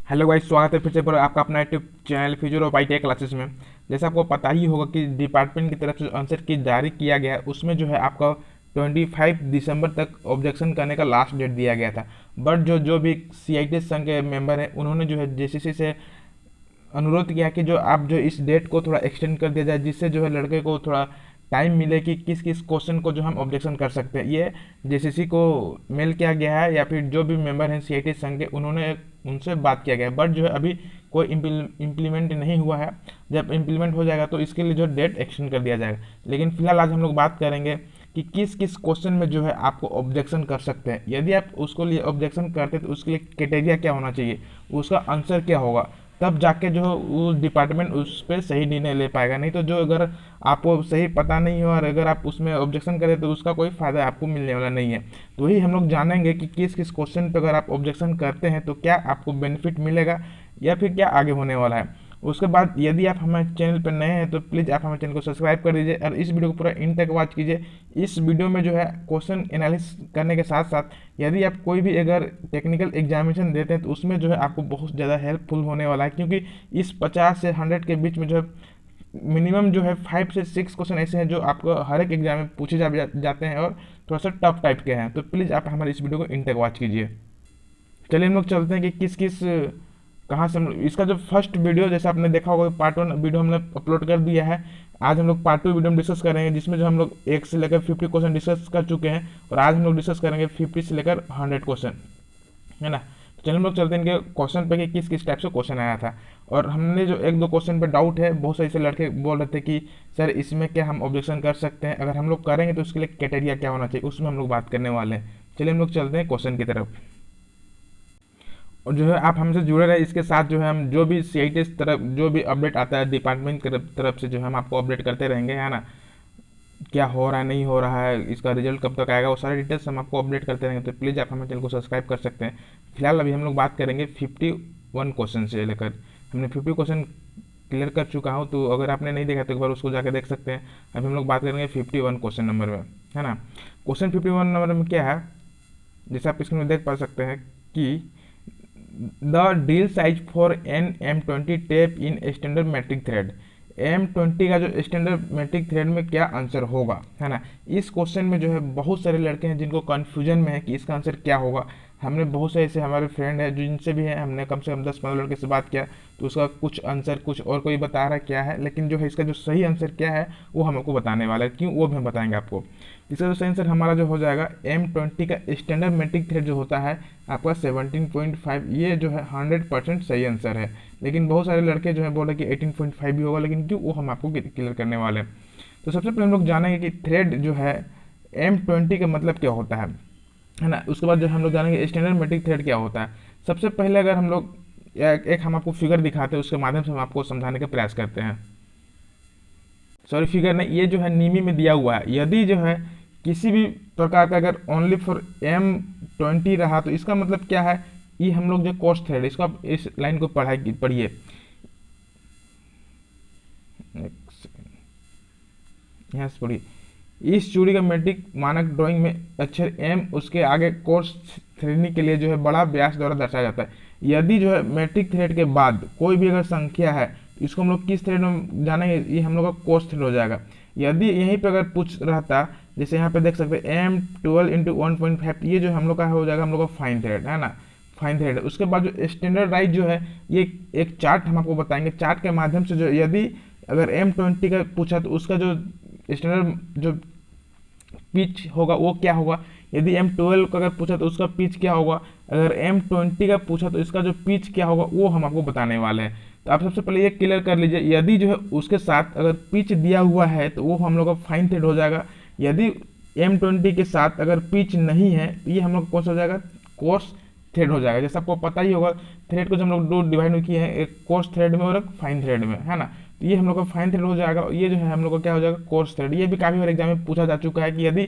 Hello guys, स्वागत है फिर से पर आपका अपना YouTube channel future of I T classes में। जैसे आपको पता ही होगा कि डिपार्टमेंट की तरफ से आंसर की जारी किया गया है, उसमें जो है आपका 25 दिसंबर तक ऑब्जेक्शन करने का लास्ट डेट दिया गया था। बट जो जो भी सी आई टी संघ के मेंबर हैं, उन्होंने जो है जेसीसी से अनुरोध किया कि जो आप जो इस डेट को थोड़ा एक्सटेंड कर दिया जाए, जिससे जो है लड़के को थोड़ा टाइम मिले कि किस किस क्वेश्चन को जो हम ऑब्जेक्शन कर सकते हैं। ये जेसीसी को मेल किया गया है या फिर जो भी मेंबर हैं सीआईटी संघ के, उन्होंने उनसे बात किया गया है। बट जो है अभी कोई इम्प्लीमेंट नहीं हुआ है। जब इम्प्लीमेंट हो जाएगा तो इसके लिए जो डेट एक्सटेंड कर दिया जाएगा। लेकिन फिलहाल आज हम लोग बात करेंगे कि किस किस क्वेश्चन में जो है आपको ऑब्जेक्शन कर सकते हैं। यदि आप उसको लिए ऑब्जेक्शन करते हैं तो उसके लिए क्राइटेरिया क्या होना चाहिए, उसका आंसर क्या होगा, तब जाके जो वो डिपार्टमेंट उस पर सही निर्णय ले पाएगा। नहीं तो जो अगर आपको सही पता नहीं हो और अगर आप उसमें ऑब्जेक्शन करें तो उसका कोई फ़ायदा आपको मिलने वाला नहीं है। तो वही हम लोग जानेंगे कि किस किस क्वेश्चन पर अगर आप ऑब्जेक्शन करते हैं तो क्या आपको बेनिफिट मिलेगा या फिर क्या आगे होने वाला है। उसके बाद यदि आप हमारे चैनल पर नए हैं तो प्लीज़ आप हमारे चैनल को सब्सक्राइब कर दीजिए और इस वीडियो को पूरा इन तक वॉच कीजिए। इस वीडियो में जो है क्वेश्चन एनालिसिस करने के साथ साथ यदि आप कोई भी अगर टेक्निकल एग्जामिनेशन देते हैं तो उसमें जो है आपको बहुत ज़्यादा हेल्पफुल होने वाला है, क्योंकि इस 50 से 100 के बीच में जो है मिनिमम जो है 5 से 6 क्वेश्चन ऐसे हैं जो आपको हर एक एग्जाम में पूछे जाते हैं और थोड़ा सा टफ टाइप के हैं। तो प्लीज़ आप हमारे इस वीडियो को इन तक वॉच कीजिए। चलिए हम लोग चलते हैं कि किस किस कहाँ से इसका जो फर्स्ट वीडियो जैसे आपने देखा होगा पार्ट 1 वीडियो हमने अपलोड कर दिया है। आज हम लोग पार्ट 2 वीडियो में डिस्कस करेंगे, जिसमें जो हम लोग 1 से लेकर 50 क्वेश्चन डिस्कस कर चुके हैं और आज हम लोग डिस्कस करेंगे 50 से लेकर 100 क्वेश्चन, है ना। तो चलिए हम लोग चलते हैं इनके क्वेश्चन पे कि किस किस टाइप से क्वेश्चन आया था। और हमने जो एक दो क्वेश्चन पे डाउट है, बहुत सारे से लड़के बोल रहे थे कि सर इसमें क्या हम ऑब्जेक्शन कर सकते हैं, अगर हम लोग करेंगे तो उसके लिए क्राइटेरिया क्या होना चाहिए, उसमें हम लोग बात करने वाले हैं। चलिए हम लोग चलते हैं क्वेश्चन की तरफ। और जो है आप हमसे जुड़े रहे, इसके साथ जो है हम जो भी सी आई टी तरफ जो भी अपडेट आता है डिपार्टमेंट की तरफ से जो है हम आपको अपडेट करते रहेंगे, है ना। क्या हो रहा है नहीं हो रहा है, इसका रिजल्ट कब तक आएगा, वो सारे डिटेल्स हम आपको अपडेट करते रहेंगे। तो प्लीज़ आप हमारे चैनल को सब्सक्राइब कर सकते हैं। फिलहाल अभी हम लोग बात करेंगे 51 क्वेश्चन से लेकर। हमने 50 क्वेश्चन क्लियर कर चुका हूँ, तो अगर आपने नहीं देखा तो एक बार उसको जाकर देख सकते हैं। अभी हम लोग बात करेंगे 51 क्वेश्चन नंबर में, है ना। क्वेश्चन 51 नंबर में क्या है, जैसे आप इसमें देख पा सकते हैं कि the drill size for an M20 tap in standard metric thread. M20 का जो स्टैंडर्ड मैट्रिक थ्रेड में क्या आंसर होगा, है ना। इस क्वेश्चन में जो है बहुत सारे लड़के हैं जिनको कन्फ्यूजन में है कि इसका आंसर क्या होगा। हमने बहुत से ऐसे हमारे फ्रेंड हैं जिनसे भी है, हमने कम से कम 10-15 लड़के से बात किया, तो उसका कुछ आंसर कुछ और कोई बता रहा है क्या है, लेकिन जो है इसका जो सही आंसर क्या है वो हमको बताने वाला है। क्यों, वो भी हम बताएंगे आपको। इसका जो सही आंसर हमारा जो हो जाएगा M20 का स्टैंडर्ड मैट्रिक थ्रेड जो होता है आपका 17.5, ये जो है 100% सही आंसर है। लेकिन बहुत सारे लड़के जो है बोले कि 18.5 भी होगा, लेकिन क्यों, वो हम आपको क्लियर करने वाले हैं। तो सबसे पहले हम लोग जानेंगे कि थ्रेड जो है M20 का मतलब क्या होता है ना। उसके बाद जो हम लोग जानेंगे स्टैंडर्ड मैट्रिक थ्रेड क्या होता है। सबसे पहले अगर हम लोग एक हम आपको फिगर दिखाते हैं, उसके माध्यम से हम आपको समझाने का प्रयास करते हैं। सॉरी, फिगर नहीं, ये जो है नीमी में दिया हुआ है। यदि जो है किसी भी प्रकार का अगर ओनली फॉर M20 रहा तो इसका मतलब क्या है, ये हम लोग जो कोर्स थ्रेड, इसको आप इस लाइन को पढ़िए। एक सेकेंड, यहाँ से पढ़िए। इस चूड़ी का मैट्रिक मानक ड्राइंग में अक्षर M उसके आगे कोर्स श्रेणी के लिए जो है बड़ा व्यास द्वारा दर्शाया जाता है। यदि जो है मैट्रिक थ्रेड के बाद कोई भी अगर संख्या है, इसको हम लोग किस थ्रेड में जानेंगे, ये हम लोग का कोर्स थ्रेड हो जाएगा। यदि यहीं पे अगर पूछ रहता, जैसे यहाँ पे देख सकते हैं M12 इंटू 1.5, ये जो हम लोग का हो जाएगा हम लोग का फाइन थ्रेड, है ना, फाइन थ्रेड। उसके बाद जो स्टैंडर्डाइज जो है, ये एक चार्ट हम आपको बताएंगे। चार्ट के माध्यम से जो यदि अगर M20 का पूछा तो उसका जो स्टैंडर्ड जो पिच होगा वो क्या होगा। यदि M12 का अगर पूछा तो उसका पिच क्या होगा। अगर M20 का पूछा तो इसका जो पिच क्या होगा वो हम आपको बताने वाले हैं। तो आप सबसे पहले ये क्लियर कर लीजिए, यदि जो है उसके साथ अगर पिच दिया हुआ है तो वो हम लोग का फाइन थ्रेड हो जाएगा। यदि M20 के साथ अगर पिच नहीं है तो ये हम लोग कौन सा हो जाएगा, कोर्स थ्रेड हो जाएगा। जैसे आपको पता ही होगा थ्रेड को जो हम लोग दो डिवाइड किए हैं, एक कोर्स थ्रेड में और एक फाइन थ्रेड में, है ना। तो ये हम लोग का फाइन थ्रेड हो जाएगा, ये जो है हम लोग का क्या हो जाएगा, कोर्स थ्रेड। ये भी काफ़ी बार एग्जाम में पूछा जा चुका है कि यदि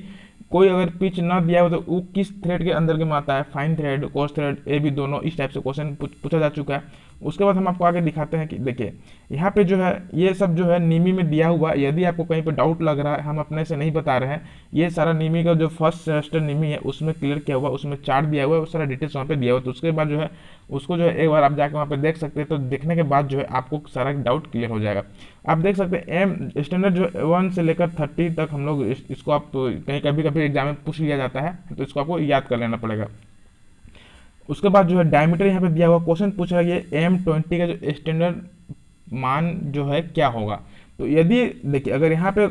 कोई अगर पिच ना दिया हो तो वो किस थ्रेड के अंदर में आता है, फाइन थ्रेड, कोर्स थ्रेड, ये भी दोनों इस टाइप से क्वेश्चन पूछा जा चुका है। उसके बाद हम आपको आगे दिखाते हैं कि देखिए यहाँ पे जो है ये सब जो है नीमी में दिया हुआ। यदि आपको कहीं पे डाउट लग रहा है, हम अपने से नहीं बता रहे हैं, ये सारा नीमी का जो फर्स्ट सेमेस्टर नीमी है उसमें क्लियर किया हुआ, उसमें चार्ट दिया हुआ है, वो सारा डिटेल्स वहाँ पे दिया हुआ। तो उसके बाद जो है उसको जो है एक बार आप जाके वहाँ पे देख सकते हैं। तो देखने के बाद जो है आपको सारा डाउट क्लियर हो जाएगा। आप देख सकते हैं एम स्टैंडर्ड जो 1 से लेकर 30 तक हम लोग इसको आप कहीं कभी कभी एग्जाम में पूछ लिया जाता है, तो इसको आपको याद कर लेना पड़ेगा। उसके बाद जो है डायमीटर यहाँ पे दिया हुआ क्वेश्चन पूछ रहा है ये M20 का जो स्टैंडर्ड मान जो है क्या होगा। तो यदि देखिए अगर यहाँ पे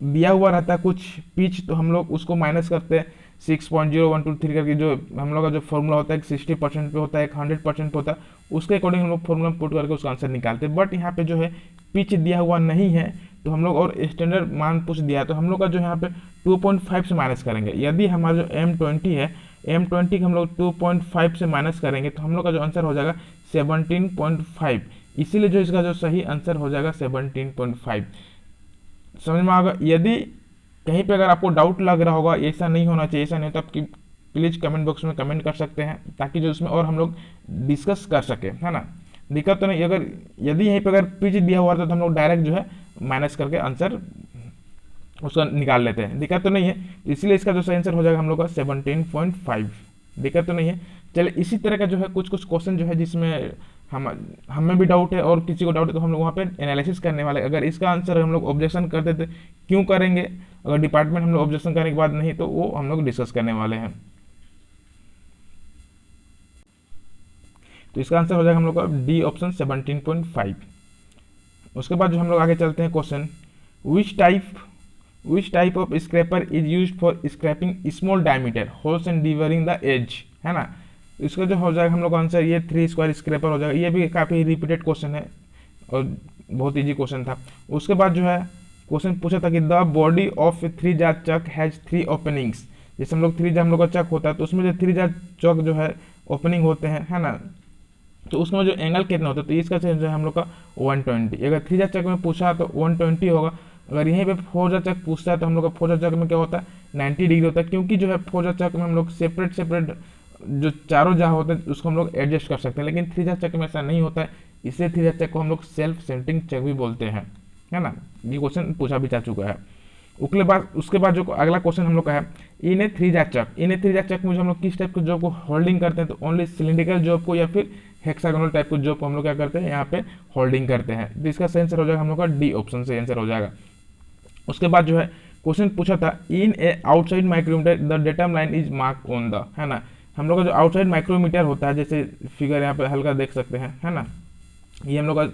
दिया हुआ रहता है कुछ पिच, तो हम लोग उसको माइनस करते हैं 6.0123 करके, जो हम लोग का जो फॉर्मूला होता है 60% पे होता है, 100% पे होता है, उसके अकॉर्डिंग हम लोग फॉर्मूला पुट करके उसका आंसर निकालते हैं। बट यहाँ पे जो है पिच दिया हुआ नहीं है, तो हम लोग और स्टैंडर्ड मान पूछ दिया है, तो हम लोग का जो यहाँ पे 2.5 से माइनस करेंगे। यदि हमारा जो M20 है, M20 हम लोग 2.5 से माइनस करेंगे तो हम लोग का जो आंसर हो जाएगा 17.5। इसीलिए जो इसका जो सही आंसर हो जाएगा 17.5। समझ में आएगा। यदि कहीं पे अगर आपको डाउट लग रहा होगा ऐसा नहीं होना चाहिए, ऐसा नहीं, तो आप प्लीज़ कमेंट बॉक्स में कमेंट कर सकते हैं, ताकि जो उसमें और हम लोग डिस्कस कर सके, है ना। दिक्कत तो नहीं, अगर यदि यहीं पे अगर पिच दिया हुआ था तो हम लोग डायरेक्ट जो है माइनस करके आंसर उसका निकाल लेते हैं, दिक्कत तो नहीं है। इसलिए इसका जो सही आंसर हो जाएगा हम लोग का 17.5, दिक्कत तो नहीं है। चलिए इसी तरह का जो है कुछ कुछ क्वेश्चन जो है जिसमें हमें भी डाउट है और किसी को डाउट है, तो हम लोग वहाँ पे एनालिसिस करने वाले। अगर इसका आंसर हम लोग ऑब्जेक्शन करते थे क्यों करेंगे, अगर डिपार्टमेंट हम लोग ऑब्जेक्शन करने के बाद नहीं, तो वो हम लोग डिस्कस करने वाले हैं। तो इसका आंसर हो जाएगा हम लोग का डी ऑप्शन 17.5। उसके बाद जो हम लोग आगे चलते हैं question, which type of scraper is use for scraping small diameter holes and deburring the edge, है ना। इसका जो हो जाएगा हम लोग आंसर ये 3 स्क्वायर स्क्रैपर हो जाएगा। ये भी काफ़ी रिपीटेड क्वेश्चन है और बहुत इजी क्वेश्चन था। उसके बाद जो है क्वेश्चन पूछा था कि the body of 3 jaw chuck has 3 openings. जैसे हम लोग 3 जार हम लोग का चक होता है, तो उसमें जो 3 जार चक जो है ओपनिंग होते हैं, है ना, तो उसमें जो एंगल कितना होता है, तो इसका जो है हम लोग का 120। अगर 3 जार चक में पूछा तो 120 होगा। अगर यहीं पे 4 जार चक पूछता है तो हम लोग का 4 जार चक में क्या होता है 90 डिग्री होता है, क्योंकि जो है 4 जार चक में हम लोग सेपरेट जो चारों जहाँ होते हैं उसको हम लोग एडजस्ट कर सकते हैं, लेकिन 3 जार चक में ऐसा नहीं होता है। इसलिए 3 जार चक को हम लोग सेल्फ सेंटरिंग चक भी बोलते हैं, है ना। ये क्वेश्चन पूछा भी जा चुका है। उसके बाद जो अगला क्वेश्चन हम लोग का है, इन ए 3 जार चक में जो हम लोग किस टाइप के जॉब को होल्डिंग करते हैं, तो ओनली सिलिंड्रिकल जॉब को या फिर हेक्सागोनल टाइप के जॉब को हम लोग क्या करते हैं यहाँ पे होल्डिंग करते हैं। तो इसका सही आंसर हो जाएगा हम लोग का डी ऑप्शन से आंसर हो जाएगा। उसके बाद जो है क्वेश्चन पूछा था, in a outside micrometer the datum line is mark on the, है ना। हम लोग का जो आउटसाइड माइक्रोमीटर होता है, जैसे फिगर यहाँ पे हल्का देख सकते हैं, है ना, ये हम लोग का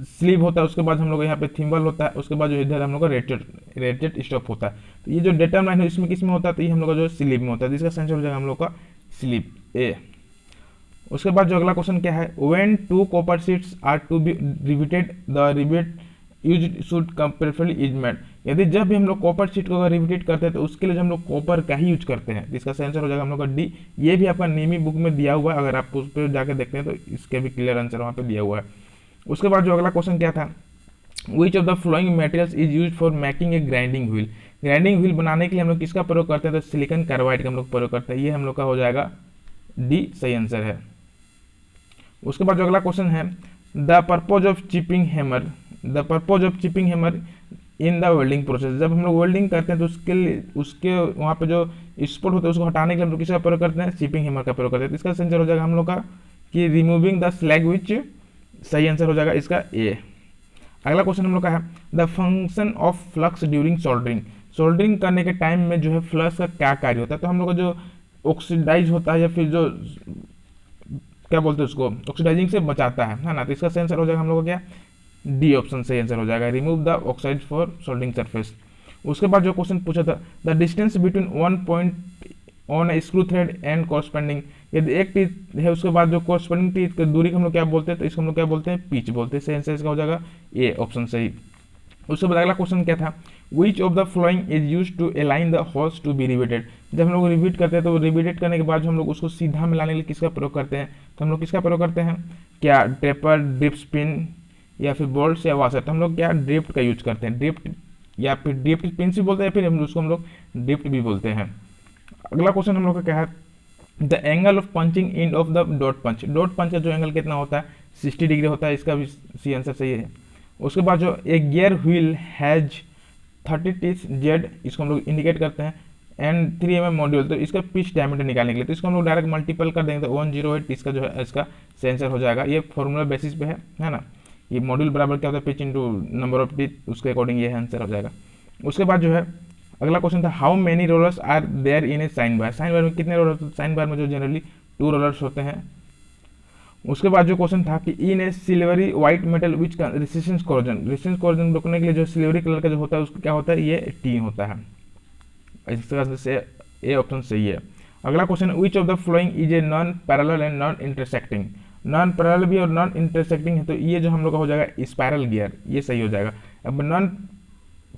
स्लीव होता है। उसके बाद हम लोग यहाँ पे थिम्बल होता है। उसके बाद जो इधर हम लोग का रेटेड स्टॉप होता है। तो ये जो डेटम लाइन है इसमें किस में होता है, तो ये हम लोग का जो स्लीव में होता है। जिसका आंसर हो जाएगा हम लोग का स्लीव ए। उसके बाद जो अगला क्वेश्चन क्या है, when 2 copper sheets are to be repeated the repeat use should comparably is made. यदि जब भी हम लोग कॉपर शीट को अगर रिपीट करते हैं तो उसके लिए जो हम लोग कॉपर का ही यूज करते हैं। इसका आंसर हो जाएगा हम लोग का डी। ये भी आपका नेमी बुक में दिया हुआ है, अगर आप उस पर जाकर देखते हैं तो इसके भी क्लियर आंसर वहाँ पे दिया हुआ है। उसके बाद जो अगला क्वेश्चन क्या था, which of the flowing materials is use for making a grinding wheel. Grinding wheel बनाने के लिए हम लोग किसका प्रयोग करते हैं, तो सिलिकॉन कार्बाइड का हम लोग प्रयोग करते हैं। ये हम लोग का हो जाएगा डी सही आंसर है। उसके बाद जो अगला क्वेश्चन है, the purpose of chipping hammer in the welding process. जब हम लोग वेल्डिंग करते हैं तो उसके वहाँ पे जो स्पॉट होता है उसको हटाने के लिए हम लोग किसका प्रयोग करते हैं, चिपिंग हैमर का प्रयोग करते हैं। तो इसका आंसर हो जाएगा हम लोग का कि रिमूविंग द स्लैग विच, सही आंसर हो जाएगा इसका ए। अगला क्वेश्चन हम लोग का है, the function of flux during soldering. Soldering करने के टाइम में जो है फ्लक्स का क्या कार्य होता है, तो हम लोग का जो ऑक्सीडाइज होता है या फिर जो क्या बोलते हैं उसको ऑक्सीडाइजिंग से बचाता है ना। तो इसका सही आंसर हो जाएगा हम लोग का क्या, डी ऑप्शन सही आंसर हो जाएगा, remove the oxide for soldering surface. उसके बाद जो क्वेश्चन पूछा था, the distance between 1 point on A screw thread and corresponding. यदि एक टीथ है उसके बाद जो कॉरस्पेंडिंग टीथ की दूरी को हम लोग क्या बोलते हैं, तो इसको हम लोग क्या बोलते हैं, पिच बोलते हैं। सही आंसर इसका हो जाएगा ए ऑप्शन सही। उसके बाद अगला क्वेश्चन क्या था, which of the following is use to align the holes to be riveted. जब हम लोग रिपीट करते हैं तो रिपीटेड करने के बाद हम लोग उसको सीधा मिलाने के लिए किसका प्रयोग करते हैं, तो हम लोग किसका प्रयोग करते हैं, क्या टेपर, ड्रिफ्ट पिन या फिर बोल्ट या वाशर। तो हम लोग क्या ड्रिफ्ट का यूज करते हैं, ड्रिफ्ट या फिर ड्रिफ्ट पिन भी बोलते हैं, फिर उसको हम लोग ड्रिफ्ट भी बोलते हैं। अगला क्वेश्चन हम लोग का क्या है, the angle of punching end of the dot punch. Dot punch का जो एंगल कितना होता है, 60 डिग्री होता है। इसका भी सी आंसर सही है। उसके बाद जो एक gear wheel has 30 teeth Z, इसको हम लोग इंडिकेट करते हैं एंड 3 mm मॉड्यूल, तो इसका पिच डायमीटर निकालने के लिए तो इसको हम लोग डायरेक्ट मल्टीपल कर देंगे तो 108 इसका जो है इसका सेंसर हो जाएगा। ये फॉर्मूला बेसिस पे है ना। ये मॉड्यूल बराबर क्या होता है pitch into number of teeth, उसके अकॉर्डिंग ये आंसर हो जाएगा। उसके बाद जो है अगला क्वेश्चन था how many rollers are there in a sine bar. Sine bar में कितने रोलर्स, साइन बार में जो जनरली 2 रोलर्स होते हैं। उसके बाद जो क्वेश्चन था कि in a silvery white metal which resistance corrosion रोकने के लिए जो सिल्वरी कलर का जो होता है उसको क्या होता है, ये टी होता है। इस तरह से ए ऑप्शन सही है। अगला question which of the following is a non parallel and non intersecting. Non parallel भी और नॉन इंटरसेक्टिंग है तो ये जो हम लोग का हो जाएगा स्पाइरल गियर, ये सही हो जाएगा। अब नॉन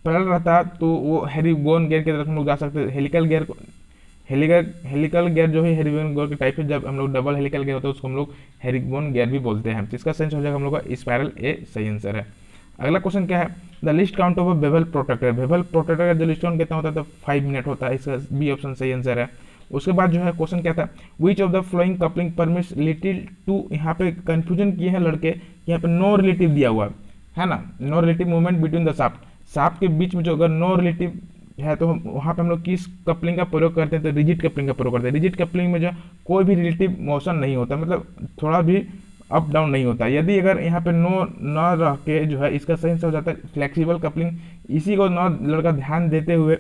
पैरेलल रहता तो वो हेरिगोन गियर की तरफ हम लोग जा सकते हैं। हेलिकल गियर जो है हेरिगोन गियर के टाइप से, जब हम लोग डबल हेलिकल गियर होता है उसको हम लोग हेरिगोन गियर भी बोलते हैं। तो इसका सेंस हो जाएगा हम लोग का स्पाइरल, ए सही आंसर है। अगला क्वेश्चन क्या है, the list count of a bevel protector. Bevel protector का जो लिस्ट काउंट कितना होता है तो 5 मिनट होता है। इसका बी ऑप्शन सही आंसर है। उसके बाद जो है क्वेश्चन क्या था, which of the following coupling permits little to, यहाँ पे कंफ्यूजन किए हैं लड़के, यहाँ पे नो रिलेटिव दिया हुआ है ना, no relative movement between the shaft के बीच में जो अगर नो रिलेटिव है तो वहाँ पे हम लोग किस कपलिंग का प्रयोग करते हैं तो रिजिड कपलिंग का प्रयोग करते हैं। रिजिड कपलिंग में जो कोई भी रिलेटिव मोशन नहीं होता, मतलब थोड़ा भी अप डाउन नहीं होता। यदि अगर यहाँ पे नो न रह के जो है इसका सही हो जाता है फ्लेक्सिबल कपलिंग। इसी को न लड़का ध्यान देते हुए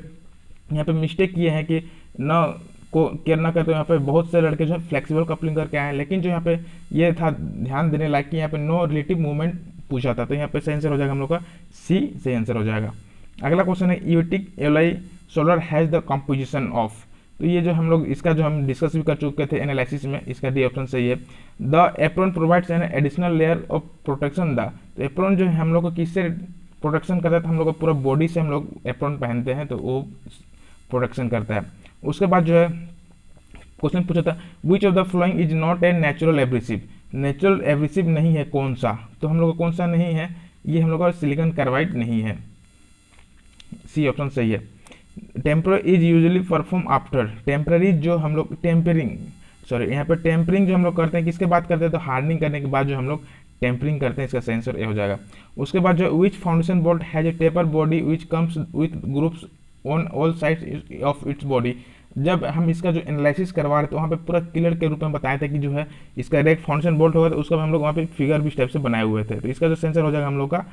यहाँ पे मिस्टेक किए हैं कि न को केयर ना करते, यहाँ पे बहुत से लड़के जो है फ्लेक्सिबल कपलिंग करके आए हैं, लेकिन जो यहाँ पे ये था ध्यान देने लायक कि यहाँ पे नो रिलेटिव मूवमेंट पूछा था, तो यहाँ पे सही आंसर हो जाएगा हम लोग का सी सही आंसर हो जाएगा। अगला क्वेश्चन है eutectic alloy solder has the composition of. तो ये जो हम लोग इसका जो हम डिस्कस भी कर चुके थे एनालिसिस में, इसका डी ऑप्शन सही है। The apron provides an additional layer of protection the. तो एप्रॉन जो है हम लोग को किससे प्रोटेक्शन करता है, तो हम लोग को पूरा बॉडी से हम लोग एप्रॉन पहनते हैं तो वो प्रोटेक्शन करता है। उसके बाद जो है क्वेश्चन पूछा था which of the following is not a natural abrasive. Natural abrasive नहीं है कौन सा, तो हम लोग को कौन सा नहीं है, ये हम लोग का सिलिकॉन कार्बाइड नहीं है, सी ऑप्शन सही है। Temporary is usually perform after. Temporary जो हम लोग यहाँ पे टेम्परिंग जो हम लोग करते हैं किसके बाद करते हैं तो हार्डनिंग करने के बाद जो हम लोग टेम्परिंग करते हैं, इसका सेंसर ए हो जाएगा। उसके बाद जो which foundation bolt has a taper body which comes with grooves on all sides of its body. जब हम इसका जो एनालिसिस करवा रहे थे वहाँ पे पूरा क्लियर के रूप में बताया था कि जो है इसका एक फाउंडेशन बोल्ट होगा, तो उसका हम लोग वहाँ पे फिगर भी इस टाइप से बनाए हुए थे। तो इसका जो सेंसर हो जाएगा हम लोग का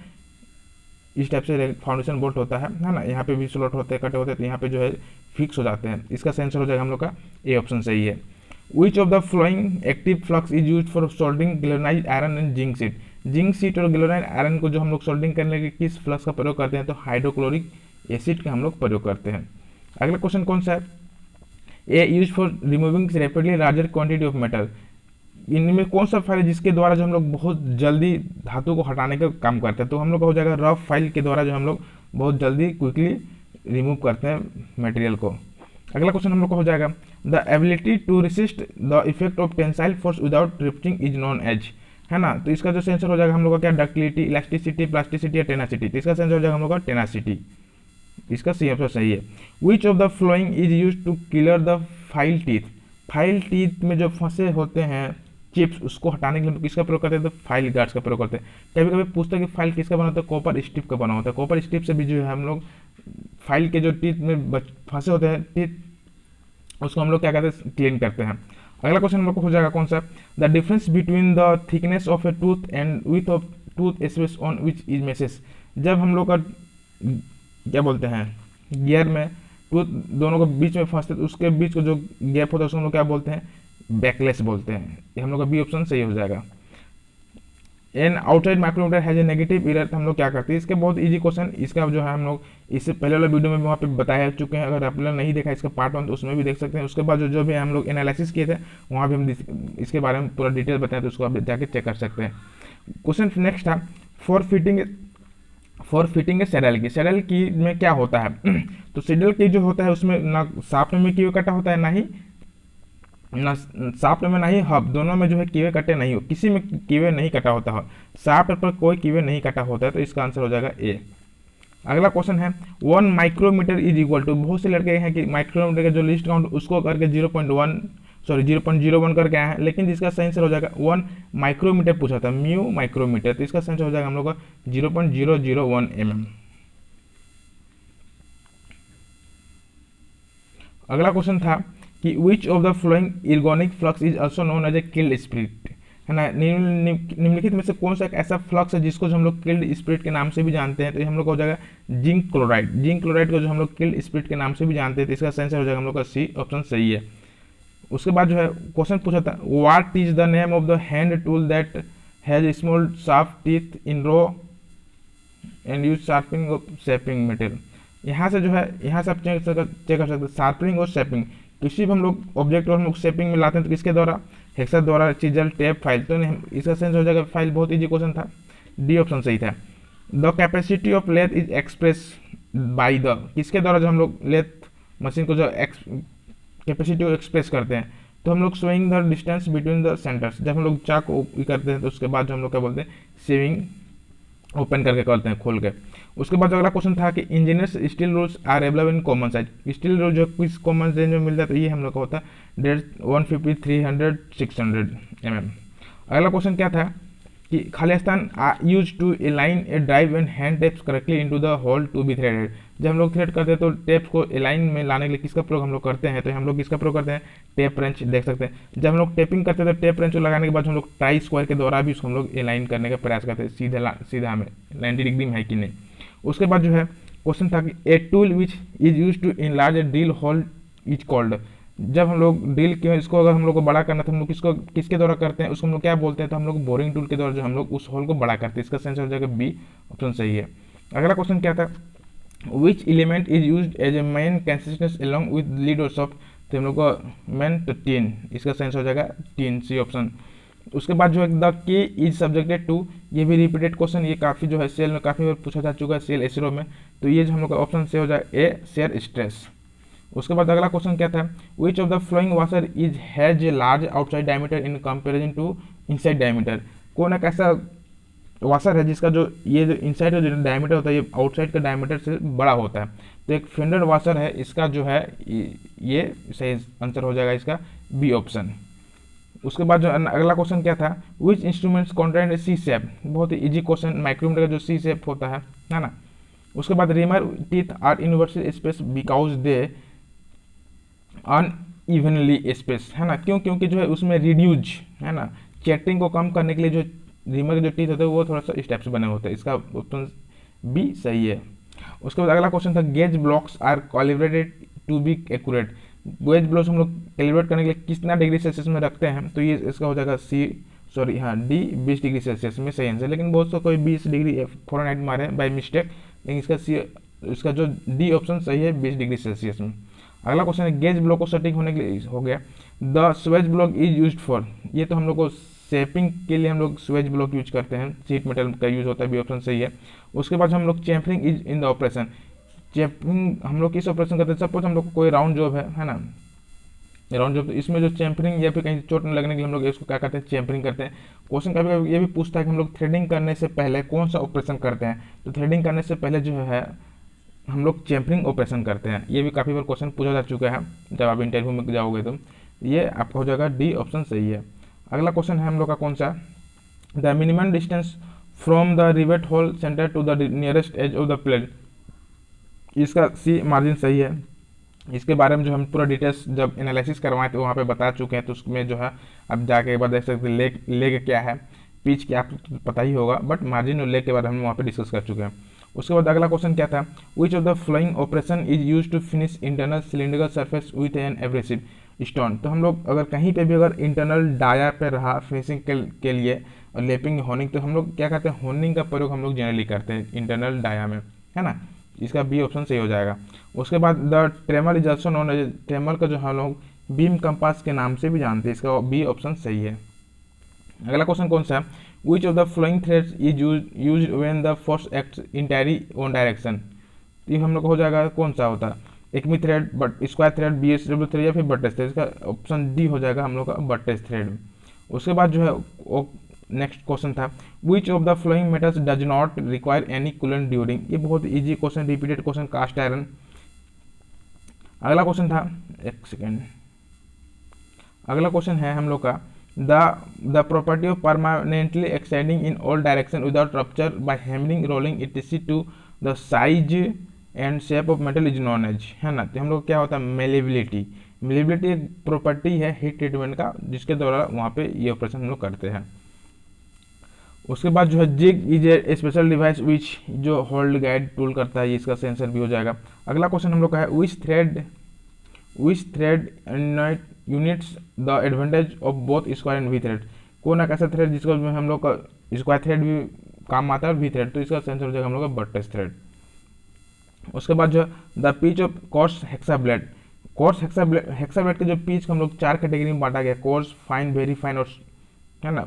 इस टाइप से फाउंडेशन बोल्ट होता है ना, यहाँ पे भी स्लॉट होते हैं कटे होते हैं, तो यहाँ पे जो है फिक्स हो जाते हैं। इसका सेंसर हो जाएगा हम लोग का ए ऑप्शन सही है। Which of the following active flux is use for soldering galvanised iron and zinc sheet. Zinc sheet और गैल्वेनाइज्ड आयरन को जो हम लोग सोल्डरिंग करने के किस फ्लक्स का प्रयोग करते हैं तो हाइड्रोक्लोरिक एसिड का हम लोग प्रयोग करते हैं। अगला क्वेश्चन कौन सा है, a use for removing rapidly larger quantity of metal. इनमें कौन सा फाइल है जिसके द्वारा जो हम लोग बहुत जल्दी धातु को हटाने का काम करते हैं, तो हम लोग का हो जाएगा रफ फाइल के द्वारा जो हम लोग बहुत जल्दी क्विकली रिमूव करते हैं मटेरियल को। अगला क्वेश्चन हम लोग का हो जाएगा the ability to resist the effect of tensile force without rifting is known as, है ना। तो इसका जो सेंसर हो जाएगा हम लोग का क्या, डक्टिलिटी, इलास्टिसिटी, प्लास्टिसिटी या टेनासिटी। तो इसका सेंसर हो जाएगा हम लोग का टेनासिटी, इसका सी ऑप्शन सही है। Which of the following is use to clear the file teeth. File teeth में जो फंसे होते हैं चिप्स, उसको हटाने के लिए किसका प्रयोग करते हैं तो फाइल गार्ड्स का प्रयोग करते हैं। कभी कभी पूछते हैं कि फाइल किसका बना होता है, कॉपर स्ट्रिप का बना होता है। कॉपर स्ट्रिप से भी जो है हम लोग फाइल के जो टीथ में फंसे होते हैं टीथ, उसको हम लोग क्या कहते हैं क्लीन करते हैं। अगला क्वेश्चन हम लोग को हो जाएगा कौन सा, the difference between the thickness of a tooth and width of tooth space on which is measures. जब हम लोग का क्या बोलते हैं गियर में टूथ दोनों के बीच में फंसते तो उसके बीच को जो गैप होता है उसको हम लोग क्या बोलते हैं, बैकलेस बोलते हैं। ये हम लोग का बी ऑप्शन सही हो जाएगा। An outside micrometer has a negative error, हम लोग क्या करते हैं, इसके बहुत इजी क्वेश्चन, इसका जो है हम लोग इससे पहले वाला वीडियो में वहाँ पे बताया चुके हैं। अगर आप लोग नहीं देखा इसका पार्ट 1 तो उसमें भी देख सकते हैं। उसके बाद जो भी हम लोग एनालिसिस किए थे वहाँ भी हम इसके बारे में पूरा डिटेल बताया, तो उसको आप जाके चेक कर सकते हैं। क्वेश्चन नेक्स्ट था फॉर फिटिंग सैडल की। सैडल की में क्या होता है तो सैडल की जो होता है उसमें ना शाफ्ट में कीवे कटा होता है, ना शाफ्ट में ना ही हब, दोनों में जो है कीवे कटे नहीं हो, किसी में कीवे नहीं कटा होता है, शाफ्ट पर कोई कीवे नहीं कटा होता है, तो इसका आंसर हो जाएगा ए। अगला क्वेश्चन है 1 माइक्रोमीटर इज इक्वल टू। बहुत से लड़के हैं कि माइक्रोमीटर का जो लिस्ट काउंट उसको करके 0.01 करके आए हैं, लेकिन जिसका सही आंसर हो जाएगा 1 माइक्रोमीटर पूछा था, म्यू माइक्रोमीटर, तो इसका सही आंसर हो जाएगा हम लोग का 0.001 mm। अगला क्वेश्चन था कि which of the following inorganic flux is also known as a killed spirit, है ना, निम्नलिखित में से कौन सा एक ऐसा फ्लक्स है जिसको जो हम लोग किल्ड स्पिरिट के नाम से भी जानते हैं, तो ये हम लोग का हो जाएगा जिंक क्लोराइड। जिंक क्लोराइड को जो हम लोग किल्ड स्पिरिट के नाम से भी जानते हैं, तो इसका आंसर हो जाएगा हम लोग का सी ऑप्शन सही है। उसके बाद जो है क्वेश्चन पूछा था what is the name of the hand tool that has small sharp teeth in row and use sharping of shaping material. यहाँ से जो है, यहाँ से आप चेक कर सकते हैं शार्पनिंग और शेपिंग, किसी भी हम लोग ऑब्जेक्ट और हम लोग शेपिंग में लाते हैं तो किसके द्वारा, हेक्सा द्वारा, चिजल, टेप, फाइल। तो इसका सेंस हो जाएगा फाइल। बहुत इजी क्वेश्चन था, डी ऑप्शन सही था। The capacity of lathe is express by the, किसके द्वारा जो हम लोग लेथ मशीन को जो कैपेसिटी को एक्सप्रेस करते हैं, तो हम लोग swing the distance between the centres. जब हम लोग चाक करते हैं तो उसके बाद जो हम लोग क्या बोलते हैं, सेविंग ओपन करके करते हैं, खोल के। उसके बाद अगला क्वेश्चन था कि engineers steel rules are available in common size. Steel rule जो किस कॉमन रेंज में मिलता है, तो ये हम लोग का होता है 150, 300, 600 mm। अगला क्वेश्चन क्या था कि खाली स्थान use to align a drive and hand taps correctly into the hole to be threaded. जब हम लोग थ्रेड करते हैं तो टेप्स को अलाइन में लाने के लिए किसका प्रयोग हम लोग करते हैं, तो हम लोग किसका प्रयोग करते हैं, टेप रेंच। देख सकते हैं जब हम लोग टेपिंग करते हैं तो टेप रेंच को लगाने के बाद हम लोग ट्राई स्क्वायर के द्वारा भी उसको हम लोग अलाइन करने का प्रयास करते हैं, सीधा हमें 90 डिग्री में है कि नहीं। उसके बाद जो है क्वेश्चन था कि a tool which is use to enlarge a drill hole is called. जब हम लोग ड्रिल के इसको अगर हम लोग को बड़ा करना तो हम लोग किसके द्वारा करते हैं, उसको हम लोग क्या बोलते हैं, तो हम लोग बोरिंग टूल के द्वारा जो हम लोग उस होल को बड़ा करते हैं। इसका सेंस हो जाएगा बी ऑप्शन सही है। अगला क्वेश्चन क्या था, which element is use as a main consistence along with lead और सॉफ्ट, तो हम लोग को मेन तो टीन, इसका सेंस हो जाएगा टीन, सी ऑप्शन। उसके बाद जो है द के इज सब्जेक्टेड टू, ये भी रिपीटेड क्वेश्चन, ये काफ़ी जो है सेल में काफ़ी बार पूछा जा चुका है, सेल एसरो में, तो ये जो हम लोग का ऑप्शन से हो जाएगा ए शेयर स्ट्रेस। उसके बाद अगला क्वेश्चन क्या था, which of the following washer is has a large outside diameter in comparison to inside diameter. कौन एक ऐसा वाशर है जिसका जो ये जो इनसाइड का जो डायमीटर होता है ये आउटसाइड का डायमीटर से बड़ा होता है, तो एक फेंडर वाशर है, इसका जो है ये सही आंसर हो जाएगा इसका बी ऑप्शन। उसके बाद जो अगला क्वेश्चन क्या था, विच इंस्ट्रूमेंट्स कॉन्टेंट सी शेप, बहुत ही इजी क्वेश्चन, माइक्रोमीटर का जो सी शेप होता है ना। उसके बाद reamer teeth are universal space because they unevenly space, है ना, क्यों, क्योंकि जो है उसमें रिड्यूज, है ना, चैटरिंग को कम करने के लिए जो रिमर के जो टीथ होते हैं वो थोड़ा सा स्टेप्स बने होते हैं, इसका ऑप्शन बी सही है। उसके बाद अगला क्वेश्चन था gauge blocks are calibrated to be accurate. Gauge blocks हम लोग कैलिब्रेट करने के लिए कितना डिग्री सेल्सियस में रखते हैं, तो ये इसका हो जाएगा डी 20 डिग्री सेल्सियस में सही आंसर, लेकिन बहुत सा कोई 20 डिग्री फ़ारेनहाइट मारे बाय मिस्टेक, लेकिन इसका जो डी ऑप्शन सही है 20 डिग्री सेल्सियस में। अगला क्वेश्चन है गेज ब्लॉक को सेटिंग होने के लिए हो गया, the Suez block is used for, ये तो हम लोग को शेपिंग के लिए हम लोग स्वेज ब्लॉक यूज करते हैं, शीट मेटल का यूज होता है, भी ऑप्शन सही है। उसके बाद हम लोग chamfering is in the operation, chamfering हम लोग किस ऑपरेशन करते हैं, सपोज हम लोग कोई राउंड जॉब है ना, राउंड जॉब, तो इसमें जो चैम्फरिंग या फिर कहीं चोट न लगने के लिए हम लोग इसको क्या करते हैं, चैम्फरिंग करते हैं। क्वेश्चन कभी कभी ये भी पूछता है कि हम लोग थ्रेडिंग करने से पहले कौन सा ऑपरेशन करते हैं, तो थ्रेडिंग करने से पहले जो है हम लोग चैम्फरिंग ऑपरेशन करते हैं, ये भी काफ़ी बार क्वेश्चन पूछा जा चुका है, जब आप इंटरव्यू में जाओगे तो ये आपका हो जाएगा डी ऑप्शन सही है। अगला क्वेश्चन है हम लोग का कौन सा, the minimum distance from the rivet hole centre to the nearest edge of the plate, इसका सी मार्जिन सही है। इसके बारे में जो हम पूरा डिटेल्स जब एनालिसिस करवाएं तो वहाँ पे बता चुके हैं, तो उसमें जो है अब जाके एक बार देख सकते हैं लेग क्या है, पिच क्या आपको पता ही होगा, बट मार्जिन और लेग के बारे में हम वहाँ पे डिस्कस कर चुके हैं। उसके बाद अगला क्वेश्चन क्या था, which of the following operation is use to finish internal cylindrical surface with an abrasive stone. तो हम लोग अगर कहीं पे भी अगर इंटरनल डाया पे रहा फिनिशिंग के लिए और लेपिंग होनिंग, तो हम लोग क्या करते हैं, होनिंग का प्रयोग हम लोग जनरली करते हैं इंटरनल डाया में, है ना, इसका बी ऑप्शन सही हो जाएगा। उसके बाद the trammel is also known as, trammel का जो हम लोग बीम कंपास के नाम से भी जानते हैं, इसका बी ऑप्शन सही है। अगला क्वेश्चन कौन सा है, which of the flowing threads is used when the force acts entirely on direction, तो ये हम लोग हो जाएगा कौन सा होता है, Ekmi thread, but square thread, BSW thread या फिर बट्टेस थ्रेड, इसका ऑप्शन डी हो जाएगा हम लोग का बट्टेस थ्रेड। उसके बाद जो है नेक्स्ट क्वेश्चन था, which of the following metals does not require any coolant during, ये बहुत easy question, repeated question, cast iron. अगला क्वेश्चन था, एक सेकेंड, अगला क्वेश्चन है हम लोग का, the property of permanently extending in all direction without rupture by hammering rolling it to the size and shape of metal is known as, है ना। तो हम लोग क्या होता है मेलेबिलिटी, मेलेबिलिटी एक प्रॉपर्टी है हीट ट्रीटमेंट का जिसके द्वारा वहाँ पे ये ऑपरेशन हम लोग करते हैं। उसके बाद जो है jig is a special device which जो होल्ड गाइड टूल करता है, ये इसका सेंसर भी हो जाएगा। अगला क्वेश्चन हम लोग का है which thread unites the advantage of both square and V thread, कौन एक ऐसा थ्रेड जिसको हम लोग का स्क्वायर थ्रेड भी काम आता है और वी थ्रेड, तो इसका सेंसर हो जाएगा हम लोग का बट्रेस थ्रेड। उसके बाद जो the pitch of coarse hacksaw blade, coarse hacksaw blade के जो पिच को हम लोग 4 कैटेगरी में बांटा गया, कोर्स, फाइन, वेरी फाइन और, है ना,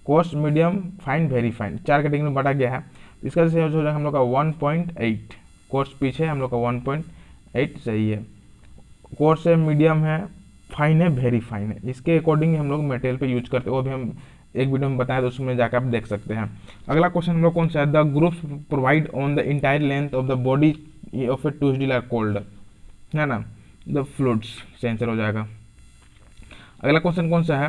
course, medium, fine, very fine, 4 category में बांटा गया है। इसका सेंसर हो जाएगा हम लोग का 1.8, कोर्स पिच है हम लोग का 1.8 सही है, कोर्स है, मीडियम है, फाइन है, वेरी फाइन है। इसके अकॉर्डिंग हम लोग मटेरियल पे यूज करते हैं, वो भी हम एक वीडियो में बताया तो उसमें जाकर आप देख सकते हैं। अगला क्वेश्चन हम लोग कौन सा है, the grooves provide on the entire length of the body of a to steel are called, है ना, द फ्लूइड्स सेंसर हो जाएगा। अगला क्वेश्चन कौन सा है,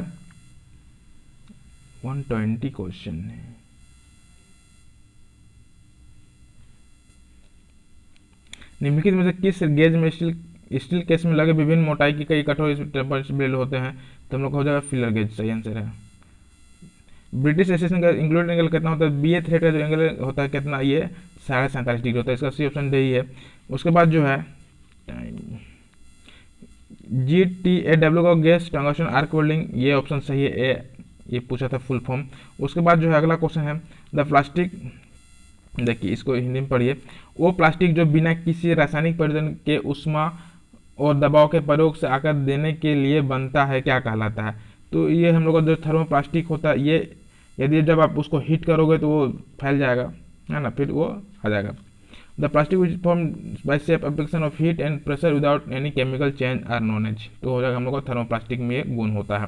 120 क्वेश्चन है। निम्नलिखित में से किस गेज में स्टील केस में लगे विभिन्न मोटाई की कई कठोर टेम्पर्ड ब्लेड होते हैं, तो हम लोग हो जाएगा फिलर गेज, सही आंसर है। ब्रिटिश एसोसिएशन का इंक्लूडेड एंगल कितना होता है, बीए थ्रेड का जो एंगल होता है कितना, ये 47.5 डिग्री होता है, इसका सी ऑप्शन यही है। उसके बाद जो है GTAW का गैस टंगस्टन आर्क वेल्डिंग, ये ऑप्शन सही है, ए, ये पूछा था फुल फॉर्म। उसके बाद जो है अगला क्वेश्चन है द प्लास्टिक, देखिए इसको हिंदी में पढ़िए, वो प्लास्टिक जो बिना किसी रासायनिक परिवर्तन के उष्मा और दबाव के प्रयोग से आकार देने के लिए बनता है, क्या कहलाता है, तो ये हम लोग का जो थर्मोप्लास्टिक होता है, ये यदि जब आप उसको हीट करोगे तो वो फैल जाएगा, है ना, फिर वो आ जाएगा। The plastic which form by safe application of heat and pressure without any chemical change are known as, तो हो जाएगा हम लोग का थर्मोप्लास्टिक में ये गुण होता है।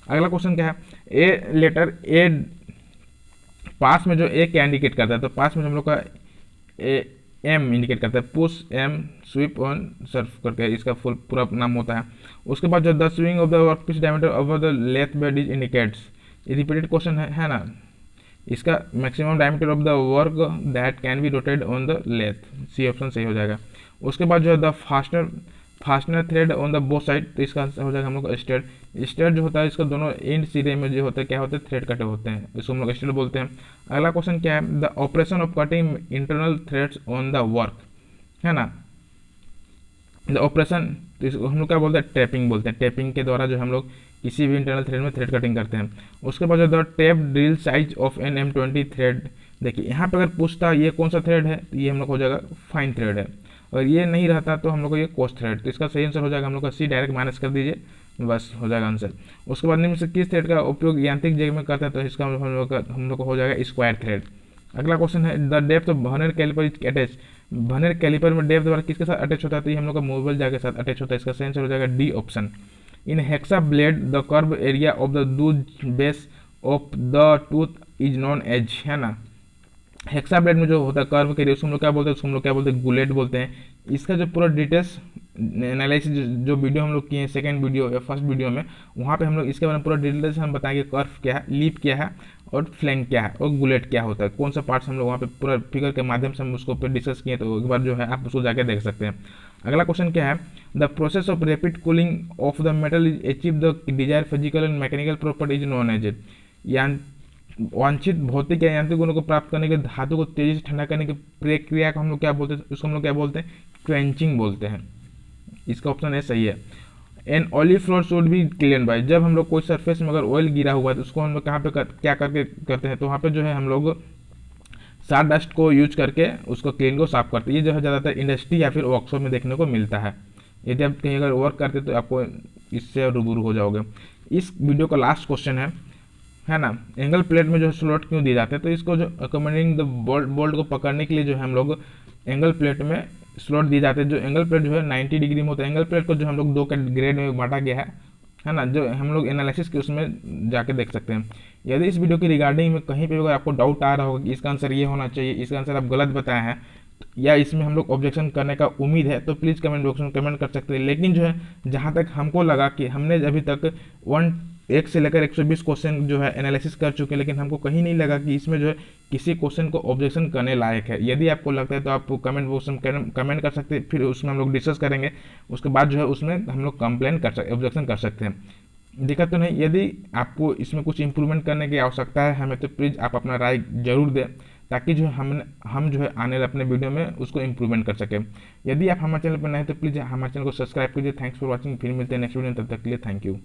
अगला क्वेश्चन क्या है, ए लेटर ए पास में जो ए क्या इंडिकेट करता है, तो पास में हम लोग का एम इंडिकेट करता है, push M sweep on surf करके इसका फुल पूरा नाम होता है। उसके बाद जो the swing of the work piece diameter over the lathe bed is indicates, ये रिपीटेड क्वेश्चन है ना, इसका maximum diameter of the work that can be rotated on the lathe, C option सही हो जाएगा। उसके बाद जो है the fastener thread on the both side, तो इसका हो जाएगा हम लोग स्टेड, स्टेड जो होता है इसका दोनों एंड सिरे में जो होता है क्या होते हैं, थ्रेड कटे होते हैं, इसको हम लोग स्टेड बोलते हैं। अगला क्वेश्चन क्या है, the operation of cutting internal threads on the work, है ना, द ऑपरेशन, तो इसको हम लोग क्या बोलते हैं, टैपिंग बोलते हैं, टैपिंग के द्वारा जो हम लोग किसी भी इंटरनल थ्रेड में थ्रेड कटिंग करते हैं। उसके बाद जो the tap drill size of an M20 thread, देखिए यहाँ पे अगर पूछता ये कौन सा थ्रेड है, तो ये हम लोग हो जाएगा फाइन थ्रेड है, और ये नहीं रहता तो हम लोग को ये कोर्स थ्रेड, तो इसका सही आंसर हो जाएगा हम लोग का सी, डायरेक्ट माइनस कर दीजिए, बस हो जाएगा आंसर। उसके बाद निम्न से किस थ्रेड का उपयोग यांत्रिक जगह में करता है, तो इसका हम लोग को हो जाएगा स्क्वायर थ्रेड। अगला क्वेश्चन है the depth of vernier calliper is attach, vernier calliper में डेप्थ द्वारा किसके साथ अटैच होता है, तो ये हम लोग का मूवेबल जगह के साथ अटैच होता है, इसका सही आंसर हो जाएगा D option. In hexa blade the curve area of the दूध base of the tooth is known as, है ना, हेक्सा ब्लेड में जो होता है कर्व के एरिया उसको हम लोग क्या बोलते हैं, उसको हम लोग क्या बोलते हैं, गुलेट बोलते हैं। इसका जो पूरा डिटेल्स एनालिसिस जो वीडियो हम लोग किए हैं, सेकंड वीडियो या फर्स्ट वीडियो में, वहाँ पे हम लोग इसके बारे में पूरा डिटेल्स हम बताएंगे, कर्व क्या है, लीप क्या है और फ्लैंक क्या है और गुलेट क्या होता है, कौन सा पार्ट्स हम लोग वहाँ पे पूरा फिगर के माध्यम से हम उसको ऊपर डिस्कस किए, तो एक बार जो है आप उसको जाकर देख सकते हैं। अगला क्वेश्चन क्या है, the process of rapid cooling of the metal is achieve the desire physical and mechanical property is known as, वांछित भौतिक या यांत्रिक गुणों को प्राप्त करने के धातु को तेजी से ठंडा करने की प्रक्रिया को हम लोग क्या बोलते हैं, उसको हम लोग क्या बोलते हैं, क्वेंचिंग बोलते हैं, इसका ऑप्शन है सही है। An oily floor should be clean by, जब हम लोग कोई सरफेस में अगर ऑयल गिरा हुआ है तो उसको हम लोग कहाँ पे क्या करके करते हैं, तो वहाँ पे जो है हम लोग सार डस्ट को यूज करके उसको क्लीन को साफ करते हैं। ये जो है ज़्यादातर इंडस्ट्री या फिर वर्कशॉप में देखने को मिलता है, यदि आप कहीं अगर वर्क करते तो आपको इससे रूबरू हो जाओगे। इस वीडियो का लास्ट क्वेश्चन है ना, एंगल प्लेट में जो स्लॉट क्यों दिए जाते हैं, तो इसको जो अकोमोडेटिंग द बोल्ट को पकड़ने के लिए जो है हम लोग एंगल प्लेट में स्लॉट दिए जाते हैं। जो एंगल प्लेट जो है 90 डिग्री में होता है, एंगल प्लेट को जो हम लोग 2 ग्रेड में बांटा गया है ना, जो हम लोग एनालिसिस के उसमें जाके देख सकते हैं। यदि इस वीडियो की रिगार्डिंग में कहीं पे अगर आपको डाउट आ रहा होगा कि इसका आंसर ये होना चाहिए, इसका आंसर आप गलत बताए हैं या इसमें हम लोग ऑब्जेक्शन करने का उम्मीद है, तो प्लीज़ कमेंट बॉक्स में कमेंट कर सकते हैं। लेकिन जो है जहाँ तक हमको लगा कि हमने अभी तक 1 से लेकर 120 क्वेश्चन जो है एनालिसिस कर चुके हैं, लेकिन हमको कहीं नहीं लगा कि इसमें जो है किसी क्वेश्चन को ऑब्जेक्शन करने लायक है। यदि आपको लगता है तो आप कमेंट बॉक्स में कमेंट कर सकते हैं, फिर उसमें हम लोग डिस्कस करेंगे। उसके बाद जो है उसमें हम लोग कंप्लेन कर सकते, ऑब्जेक्शन कर सकते हैं। दिक्कत तो नहीं। यदि आपको इसमें कुछ इंप्रूवमेंट करने की आवश्यकता है हमें, तो प्लीज़ आप अपना राय जरूर दें, ताकि जो हम जो है आने वाले अपने वीडियो में उसको इम्प्रूवमेंट कर सकें। यदि आप हमारे चैनल पर नए हैं तो प्लीज़ हमारे चैनल को सब्सक्राइब कीजिए। Thanks for watching. फिर मिलते हैं नेक्स्ट वीडियो में, तब तक के लिए थैंक यू।